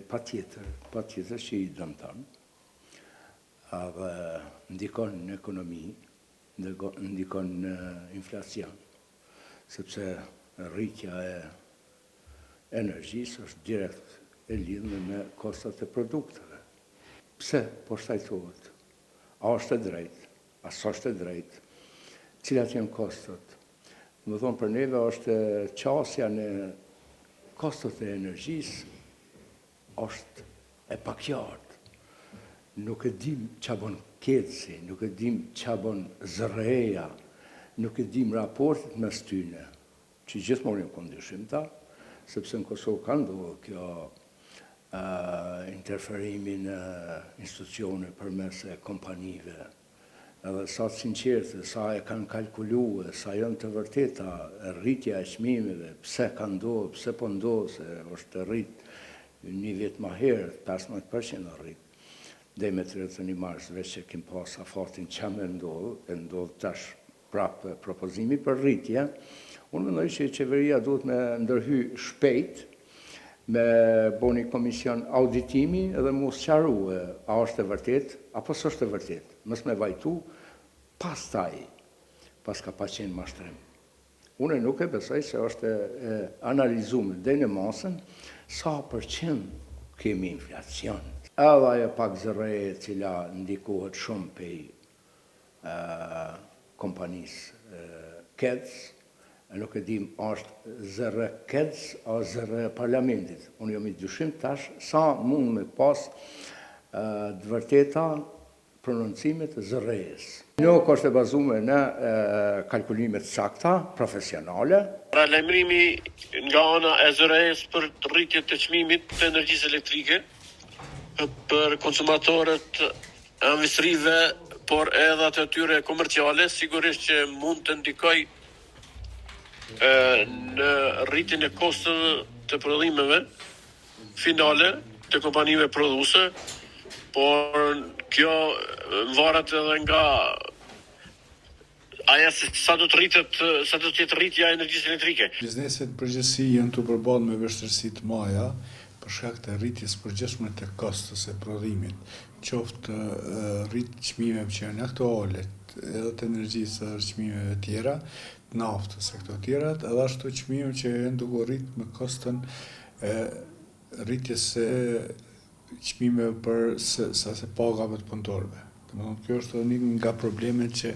patjetër që i dëmton, edhe ndikon në ekonomi, ndikon në inflacion, sepse rritja e energjisë është direkt e lidhur me kostot e produkteve. Pse po shtajtohet? A është e drejtë? A s'është e drejtë? Cilat janë kostot? Më thonë për neve është qasja në kostot e energjisë është e pakjartë. Nuk e dim ç'a bën keci, nuk e dim ç'a bën zërreja, nuk e dim raportet mes tyre, që gjithmonë janë kundërshtimta, sepse në Kosovë ka ndodhur kjo interferimi në institucione përmes kompanive. Edhe sa të sinqertë, sa e kanë kalkuluar, sa janë të vërteta rritja e çmimeve, pse ka ndodhur, pse po ndodh, se është rrit një vit më herët, 15% rrit. Dhe me 31 mars, veç që kim pas afatin që me ndodh tash prapë propozimi për rritje, unë mendoj që qeveria duhet me ndërhy shpejt, me bo një komision auditimi edhe mu sqarue a është e vërtet, apo s'është e vërtet. Mës me vajtu, pastaj, pas ka pa qenë mashtrim. Unë nuk e besoj se është analizuar deri në masën sa përqind kemi inflacion. Edhe ajo pak zërreje cila ndikohet shumë pej kompanisë KEDS, nuk e dim është zërre KEDS o zërre parlamentit. Unë jam i dyshim tash sa mund me pas të vërteta prononcimet e zërrejes. Nuk është e bazuar në kalkulimet sakta, profesionale. Paralajmërimi nga ana e zërrejes për rritjen e çmimit të energjisë elektrike për konsumatorët e industrive, por edhe të tyre komerciale, sigurisht që mund të ndikoj në rritjen e kosteve të prodhimeve finale të kompanive prodhuese, por kjo varet edhe nga aja se sa do të jetë rritja e energjisë elektrike. Bizneset përgjithësi janë të përballë me vështirësi të mëdha për shkak të rritjes përgjithshme të kostës së prodhimit, qoftë rritje çmimeve që janë aktuale, edhe të energjisë edhe çmimeve të tjera, të naftës e këto tjera, edhe ashtu çmime që janë duke rritur me kostën e rritjes së çmimeve për sa pagave të punëtorëve. Domethënë kjo është një nga problemet që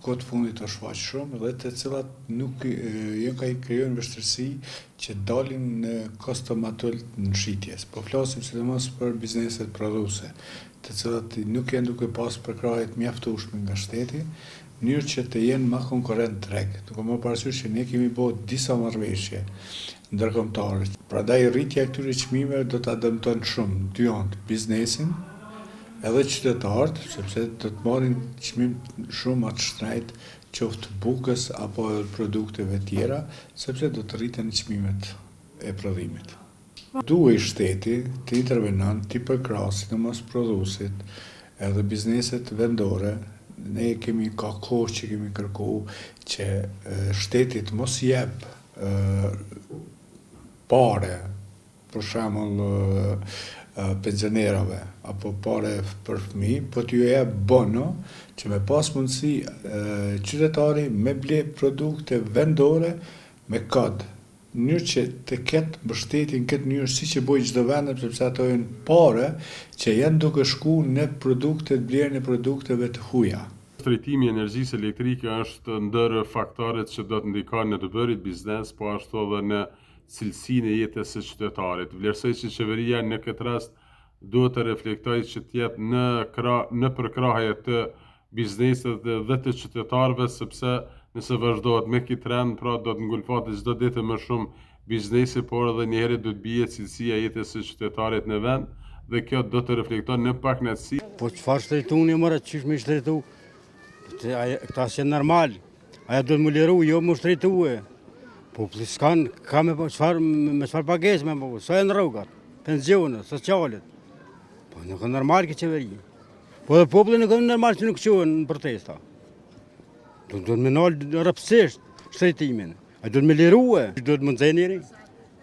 kohët fundit është shfaq shumë dhe të cilat nuk krijojnë vështirësi që dalin në kosto më të ulët në shitjes. Po flasim sidomos për bizneset prodhuese, të cilat nuk janë duke pas përkrahje të mjaftueshme nga shteti, në mënyrë që të jenë më konkurrent treg. Duke më parasysh që ne kemi bërë disa marrëveshje ndërkombëtare. Prandaj rritja e këtyre çmimeve do ta dëmtojnë shumë dy anë, biznesin edhe qytetarët, sepse do të marrin çmim shumë të shtrenjtë, qoftë bukës apo produkteve tjera, sepse do të rriten çmimet e prodhimit. Duhej shteti të intervenon, të përkrahë sidomos prodhuesit edhe bizneset vendore. Ne ka kohë që kemi kërkuar që shteti të mos jep pare, për shembull pensionerave apo pare për fëmijë, po t'ju jep bono që me pas mundësi qytetari me ble produkte vendore me kod, në mënyrë që të ketë mbështetjen këtë mënyrë siç e bojë çdo vend, sepse ato janë pare që janë duke shku në produkte, blerjen e produkteve të huaja. Trajtimi i energjisë elektrike është ndër faktorët që do të ndikojnë në të bërit biznes, po ashtu edhe në cilësinë e jetës së qytetarit. Vlerësoj që qeveria në këtë rast duhet të reflektojë që të jetë në përkrahje të biznesit dhe të qytetarëve, sepse nëse vazhdohet me këtë trend, pra do të ngulfatet çdo ditë më shumë biznesi, por edhe një herë do të bie cilësia e jetës së qytetarit në vend dhe kjo do të reflekton në paknetësi. Po çfarë shtrejtuni më çish më shtrejtu? Këta është normal. Aja do të më liru, jo më shtrejtue. Po s'kan ka me çfarë pagesë me po, sa janë rrugat, pensionet, socialet. Po nuk është normal kjo qeveri. Po dhe populli nuk është normal që nuk qohen në protesta. Do të më nalë rëpsisht shtrejtimin. A do të më lirue, do të më nxjerrë njëri.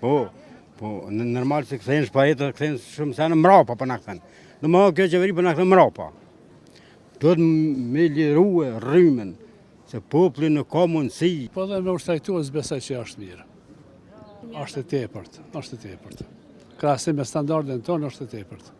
Po Po, normal se kthehen shpahetë, kthehen shumë sa në mrapa po na kthen. Domethënë kjo qeveri po na kthen mrapa. Duhet me lirue rrymen, se populli nuk ka mundësi. Po dhe me ushtrajtues besoj që është mirë. Është e tepërt, është e tepërt. Krahasim me standardin tonë është e tepërt.